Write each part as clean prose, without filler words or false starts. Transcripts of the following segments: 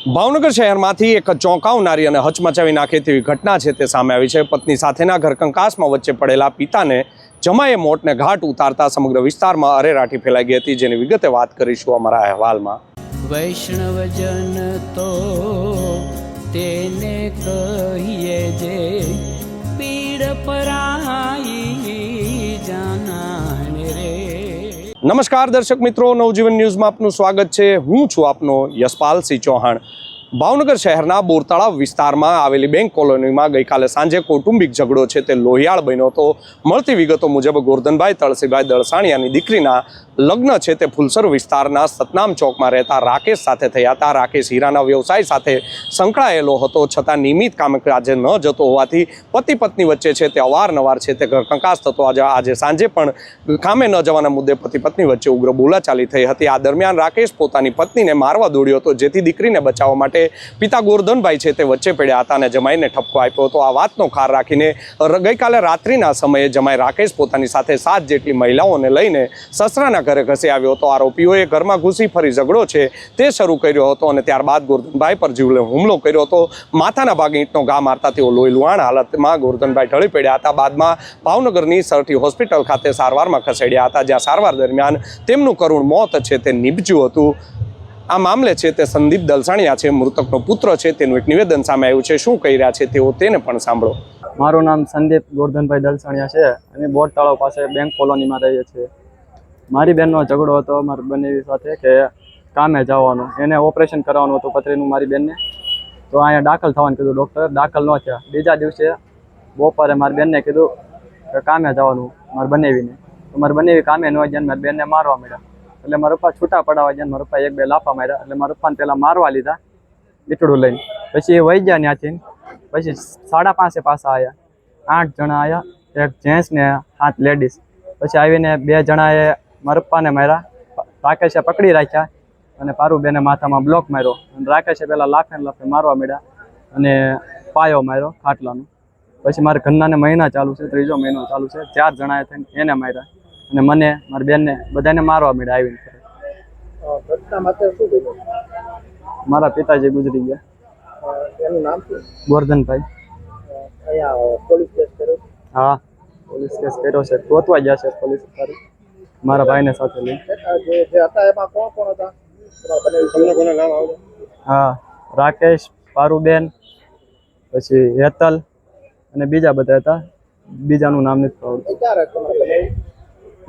ભાવનગર શહેરમાંથી એક ચોંકાવનારી અને હચમચાવી નાખે તેવી ઘટના છે તે સામે આવી છે। પત્ની સાથેના ઘરકંકાસમાં વચ્ચે પડેલા પિતાને જમાએ મોતને ઘાટ ઉતારતા સમગ્ર વિસ્તારમાં અરેરાટી ફેલાઈ ગઈ હતી, જેની વિગતે વાત કરીશું અમારા અહેવાલમાં। વૈષ્ણવજન તો તેને કહીએ જે પીડ પરાઈ જાનાને રે। નમસ્કાર દર્શક મિત્રો, નવજીવન ન્યૂઝમાં આપનું સ્વાગત છે। હું છું આપનો યશપાલસિંહ ચૌહાણ। ભાવનગર શહેરના બોરતળાવ વિસ્તારમાં આવેલી બેંક કોલોનીમાં ગઈકાલે સાંજે કૌટુંબિક ઝઘડો છે તે લોહિયાળ બન્યો હતો। મળતી વિગતો મુજબ ગોરધનભાઈ તળસીભાઈ દળસાણિયાની દીકરીના લગ્ન છે તે ફુલસર વિસ્તારના સતનામ ચોકમાં રહેતા રાકેશ સાથે થયા હતા। રાકેશ હીરાના વ્યવસાય સાથે સંકળાયેલો હતો, છતાં નિયમિત કામકાજે ન જતો હોવાથી પતિ પત્ની વચ્ચે છે તે અવારનવાર છે તે ઘરકંકાસ થતો। આજે સાંજે પણ કામે ન જવાના મુદ્દે પતિ પત્ની વચ્ચે ઉગ્ર બોલાચાલી થઈ હતી। આ દરમિયાન રાકેશ પોતાની પત્નીને મારવા દોડ્યો હતો, જેથી દીકરીને બચાવવા માટે પિતા ગોરધનભાઈ છે તે વચ્ચે પડ્યા હતા અને જમાઈને ઠપકો આપ્યો હતો। આ વાતનો ખાર રાખીને ગઈકાલે રાત્રિના સમયે જમાઈ રાકેશ પોતાની સાથે 7 જેટલી મહિલાઓને લઈને સસરાના ઘરે ઘસી આવ્યો હતો। આરોપીઓએ ઘરમાં ઘૂસી ફરી ઝઘડો છે તે શરૂ કર્યો હતો અને ત્યારબાદ ગોરધનભાઈ પર જીવલેણ હુમલો કર્યો હતો। માથાના ભાગે ઈંટનો ઘા મારતા તેઓ લોહી લુહાણ હાલતમાં ગોરધનભાઈ ઢળી પડ્યા હતા। બાદમાં ભાવનગરની સરટી હોસ્પિટલ ખાતે સારવારમાં ખસેડ્યા હતા, જ્યાં સારવાર દરમિયાન તેમનું કરુણ મોત છે તે નીપજ્યું હતું। આ મામલે છે તે સંદીપ દલસાણિયા છે, મૃતકનો પુત્ર છે, તેનું એક નિવેદન સામે આવ્યું છે। શું કહી રહ્યા છે તેઓ તેને પણ સાંભળો। મારું નામ સંદીપ ગોરધનભાઈ દલસાણિયા છે। અમે બોટ તળાવ પાસે બેંક કોલોનીમાં રહીએ છીએ। મારી બહેનનો ઝઘડો હતો મારી બનેવી સાથે કે કામે જવાનું, એને ઓપરેશન કરાવવાનું હતું પથરીનું મારી બહેનને, તો અહીંયા દાખલ થવાનું કીધું ડૉક્ટર, દાખલ ન થયા। બીજા દિવસે બપોરે મારી બહેનને કીધું કે કામે જવાનું મારી બનેવીને, તો મારી બનેવી કામે ન જાય, મારી બહેનને મારવા મળ્યા। એટલે મારા પપ્પા છૂટા પડાવવા ગયા, મારા પપ્પાએ 1-2 લાફા માર્યા, એટલે મારા પપ્પાને પહેલાં મારવા લીધા ઈટડું લઈને, પછી એ વહી ગયા ત્યાંથી। પછી 5:30 પાછા આવ્યા, 8 જણા આવ્યા, એક જેન્ટ્સ ને 7 લેડીઝ। પછી આવીને 2 જણાએ મારા પપ્પાને માર્યા, રાકેશે પકડી રાખ્યા અને પારુબેને માથામાં બ્લોક માર્યો અને રાકેશે પહેલાં લાફે મારવા મળ્યા અને પાયો માર્યો ખાટલાનો। પછી મારા ઘરનાને મહિના ચાલુ છે, 3જો મહિનો ચાલુ છે, 4 જણાએ થઈને એને માર્યા અને મને મારી બેનને બધાને મારવા મળ્યા આવીને। મારા પિતાજી ગુજરી ગયા। એનું નામ શું? ગોરધનભાઈ। અહીંયા પોલીસ કેસ કર્યો? હા, પોલીસ કેસ કર્યો છે, ગોતવા ગયા છે પોલીસ મારા ભાઈને સાથે લઈ। જે હતા એમાં કોણ કોણ હતા? તમને કોના નામ આવડે? હા, રાકેશ, પારુબેન, પછી હેતલ અને બીજા બધા હતા, બીજાનું નામ નથી આવડતું। ક્યાં રહેતા?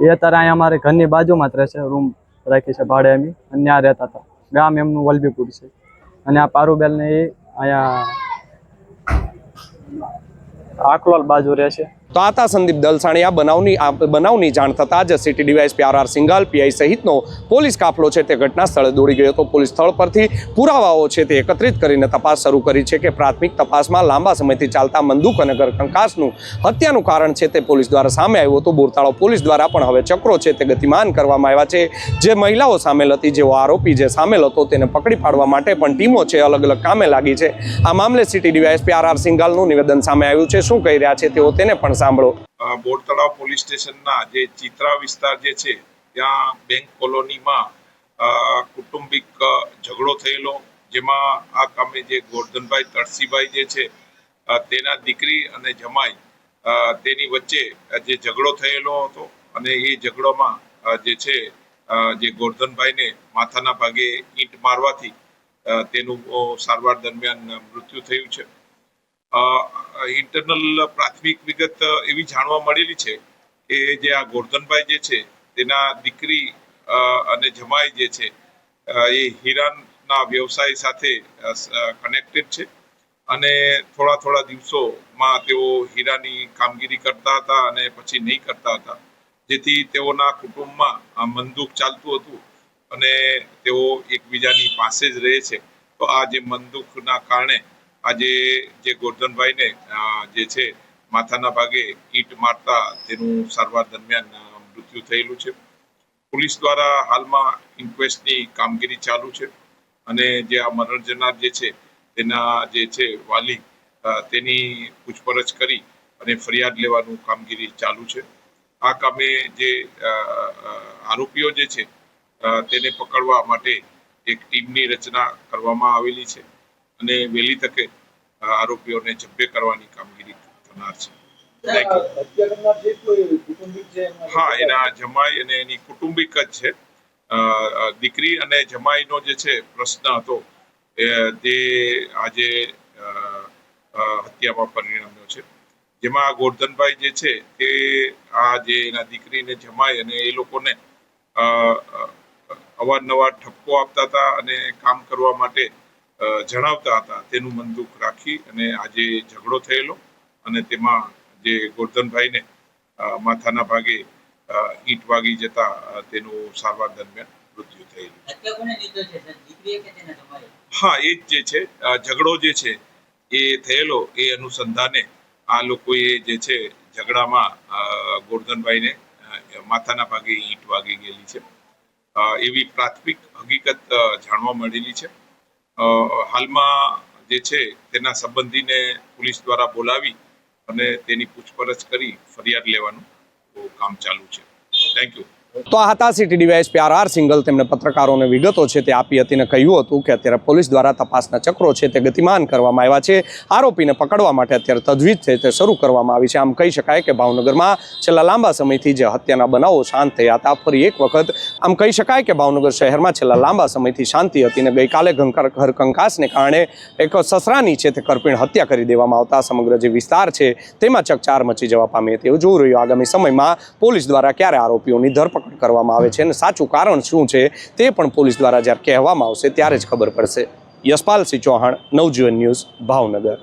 એ અત્યારે અહીંયા અમારે ઘરની બાજુમાં જ રહે છે, રૂમ રાખી છે ભાડે એમ, અને ત્યાં રહેતા હતા। ગામ એમનું વલભીપુર છે અને આ પારુબેન ને એ અહીંયા આકલોલ બાજુ રહે છે। તો આતા સંદીપ દલસાણિયા બનાવની જાણ થતાં જ city DYSP R Singhal PI સહિતનો પોલીસ કાફલો છે તે ઘટના સ્થળે દોડી ગયો હતો। પોલીસ સ્થળ પરથી પુરાવાઓ છે તે એકત્રિત કરીને તપાસ શરૂ કરી છે કે પ્રાથમિક તપાસમાં લાંબા સમયથી ચાલતા બંદૂક અને ઘરકંકાસનું હત્યાનું કારણ છે તે પોલીસ દ્વારા સામે આવ્યું હતું। બોરતળાવ પોલીસ દ્વારા પણ હવે ચક્રો છે તે ગતિમાન કરવામાં આવ્યા છે। જે મહિલાઓ સામેલ હતી, જેઓ આરોપી જે સામેલ હતો, તેને પકડી પાડવા માટે પણ ટીમો છે અલગ અલગ કામે લાગી છે। આ મામલે સિટી ડીવાયએસપી આર સિંઘાલનું નિવેદન સામે આવ્યું છે। શું કહી રહ્યા છે તેઓ તેને પણ સાંભળો। બોરતળાવ પોલીસ સ્ટેશનના જે ચિત્રા વિસ્તાર જે છે ત્યાં બેંક કોલોનીમાં કુટુંબિક ઝઘડો થયેલો, જેમાં આ કામે જે ગોરધનભાઈ તળસીભાઈ જે છે તેના દીકરી અને જમાઈ તેની વચ્ચે જે ઝઘડો થયેલો હતો અને એ ઝઘડોમાં જે છે જે ગોરધનભાઈને માથાના ભાગે ઈંટ મારવાથી તેનું સારવાર દરમિયાન મૃત્યુ થયું છે। ઇન્ટરનલ પ્રાથમિક વિગત એવી જાણવા મળેલી છે કે જે આ ગોરધનભાઈ જે છે તેના દીકરી અને જમાઈ જે છે એ હીરાના વ્યવસાય સાથે કનેક્ટેડ છે અને થોડા દિવસોમાં તેઓ હીરાની કામગીરી કરતા હતા અને પછી નહીં કરતા હતા, જેથી તેઓના કુટુંબમાં મનદુખ ચાલતું હતું અને તેઓ એકબીજાની પાસે જ રહે છે। તો આ જે મનદુખના કારણે આજે જે ગોરધનભાઈને જે છે માથાના ભાગે ઈંટ મારતા તેનું સારવાર દરમિયાન મૃત્યુ થયેલું છે। પોલીસ દ્વારા હાલમાં ઇન્ક્વેસ્ટની કામગીરી ચાલુ છે અને જે આ મરણ જનાર જે છે તેના જે છે વાલી તેની પૂછપરછ કરી અને ફરિયાદ લેવાનું કામગીરી ચાલુ છે। આ કામે જે આરોપીઓ જે છે તેને પકડવા માટે એક ટીમની રચના કરવામાં આવેલી છે અને વહેલી તકે આરોપીઓને ઝડપે કરવાની કામગીરી થનાર છે. Thank you. હત્યા કરનાર જે કોઈ કુટુંબિક છે હા, એના જમાઈ અને એની કુટુંબિક જ છે. દીકરી અને જમાઈનો જે છે પ્રશ્ન હતો તે આજે હત્યામાં પરિણમ્યો છે, જેમાં ગોરધનભાઈ જે છે તે આ જે એના દીકરીને જમાઈ અને એ લોકોને અવારનવાર ઠપકો આપતા હતા અને કામ કરવા માટે જણાવતા હતા. તેનું મનદુખ રાખી અને આજે ઝઘડો થયેલો અને તેમાં જે ગોરધનભાઈને માથાના ભાગે ઈંટ વાગી જતા તેનું સારવાર દરમિયાન મૃત્યુ થયેલું. હા, એ જ જે છે ઝઘડો જે છે એ થયેલો એ અનુસંધાને આ લોકોએ જે છે ઝઘડામાં ગોરધનભાઈને માથાના ભાગે ઈંટ વાગી ગયેલી છે એવી પ્રાથમિક હકીકત જાણવા મળેલી છે. હાલમાં જે છે તેના સંબંધીને પોલીસ દ્વારા બોલાવી અને તેની પૂછપરછ કરી ફરિયાદ લેવાનું કામ ચાલુ છે. Thank you. તો આ હતા સિટી ડીવાયએસપી આર સિંગલ. તેમણે પત્રકારોને વિગતો છે તે આપી હતી અને કહ્યું હતું કે અત્યારે પોલીસ દ્વારા તપાસના ચક્રો છે તે ગતિમાન કરવામાં આવ્યા છે. આરોપીને પકડવા માટે અત્યારે તજવીજ છે તે શરૂ કરવામાં આવી છે. આમ કહી શકાય કે ભાવનગરમાં છેલ્લા લાંબા સમયથી જે હત્યાના બનાવો શાંત થયા હતા, ફરી એક વખત આમ કહી શકાય કે ભાવનગર શહેરમાં છેલ્લા લાંબા સમયથી શાંતિ હતી અને ગઈકાલે ઘરકંકાસને કારણે એક સસરાની છે તે કરપીણ હત્યા કરી દેવામાં આવતા સમગ્ર જે વિસ્તાર છે તેમાં ચકચાર મચી જવા પામી હતી. એવું જોવું રહ્યું આગામી સમયમાં પોલીસ દ્વારા ક્યારે આરોપીઓની ધરપકડ કરવામાં આવે છે અને સાચું કારણ શું છે તે પણ પોલીસ દ્વારા જ્યારે કહેવામાં આવશે ત્યારે જ ખબર પડશે. યશપાલસિંહ ચૌહાણ, નવજીવન ન્યૂઝ, ભાવનગર.